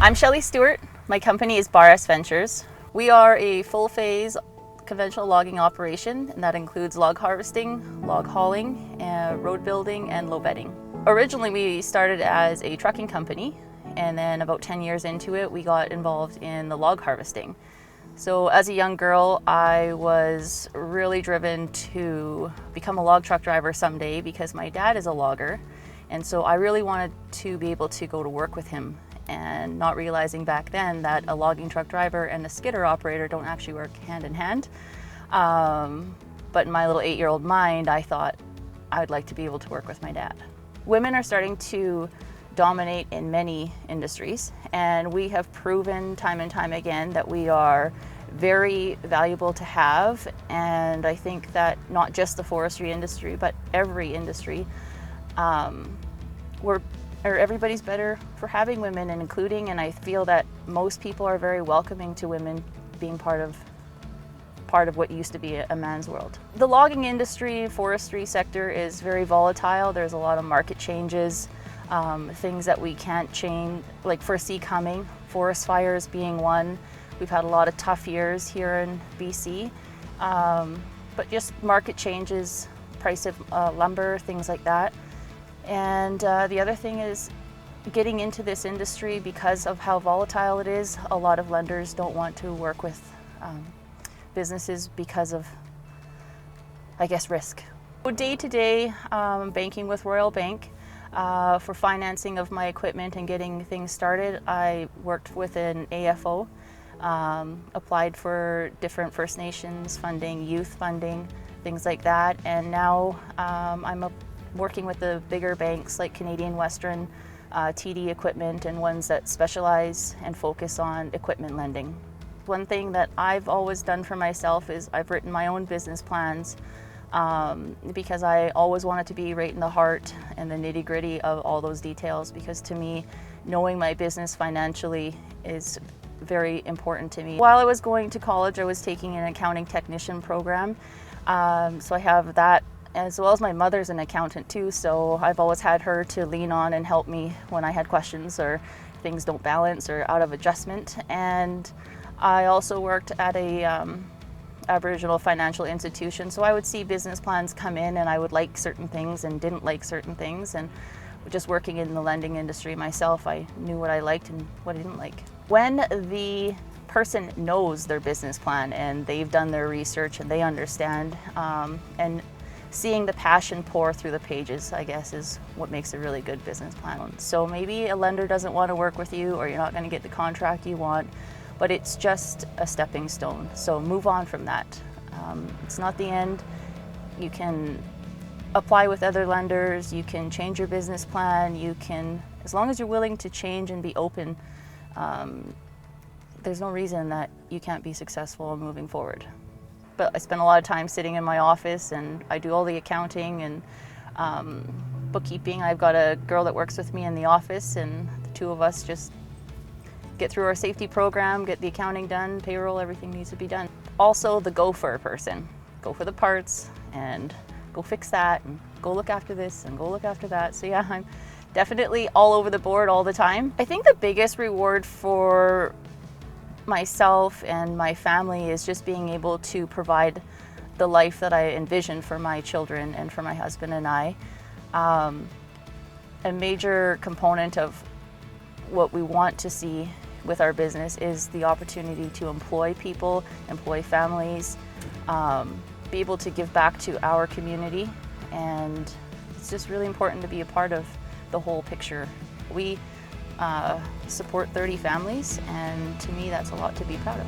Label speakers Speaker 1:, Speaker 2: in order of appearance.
Speaker 1: I'm Shelly Stewart. My company is RS Ventures. We are a full-phase conventional logging operation, and that includes log harvesting, log hauling, road building, and low bedding. Originally, we started as a trucking company, and then about 10 years into it, we got involved in the log harvesting. So as a young girl, I was really driven to become a log truck driver someday because my dad is a logger. And so I really wanted to be able to go to work with him, and not realizing back then that a logging truck driver and a skidder operator don't actually work hand in hand. But in my little 8-year-old mind, I thought I'd like to be able to work with my dad. Women are starting to dominate in many industries, and we have proven time and time again that we are very valuable to have. And I think that not just the forestry industry, but every industry, everybody's better for having women and including, and I feel that most people are very welcoming to women being part of what used to be a man's world. The logging industry, forestry sector is very volatile. There's a lot of market changes, things that we can't change, like foresee coming, forest fires being one. We've had a lot of tough years here in BC, but just market changes, price of lumber, things like that. And the other thing is getting into this industry because of how volatile it is. A lot of lenders don't want to work with businesses because of, I guess, risk. Day to day, banking with Royal Bank for financing of my equipment and getting things started. I worked with an AFO, applied for different First Nations funding, youth funding, things like that. And now I'm working with the bigger banks like Canadian Western, TD Equipment, and ones that specialize and focus on equipment lending. One thing that I've always done for myself is I've written my own business plans because I always wanted to be right in the heart and the nitty-gritty of all those details, because to me, knowing my business financially is very important to me. While I was going to college, I was taking an accounting technician program, so I have that, as well as my mother's an accountant too, so I've always had her to lean on and help me when I had questions or things don't balance or out of adjustment. And I also worked at a Aboriginal financial institution, so I would see business plans come in and I would like certain things and didn't like certain things. And just working in the lending industry myself, I knew what I liked and what I didn't like. When the person knows their business plan and they've done their research and they understand, and seeing the passion pour through the pages, I guess, is what makes a really good business plan. So maybe a lender doesn't want to work with you, or you're not going to get the contract you want, but it's just a stepping stone. So move on from that. It's not the end. You can apply with other lenders, you can change your business plan, you can, as long as you're willing to change and be open, there's no reason that you can't be successful moving forward. But I spend a lot of time sitting in my office, and I do all the accounting and bookkeeping. I've got a girl that works with me in the office, and the two of us just get through our safety program, get the accounting done, payroll, everything needs to be done. Also the go-for person. Go for the parts and go fix that and go look after this and go look after that. So yeah, I'm definitely all over the board all the time. I think the biggest reward for myself and my family is just being able to provide the life that I envision for my children and for my husband and I. A major component of what we want to see with our business is the opportunity to employ people, employ families, be able to give back to our community, and it's just really important to be a part of the whole picture. We support 30 families, and to me that's a lot to be proud of.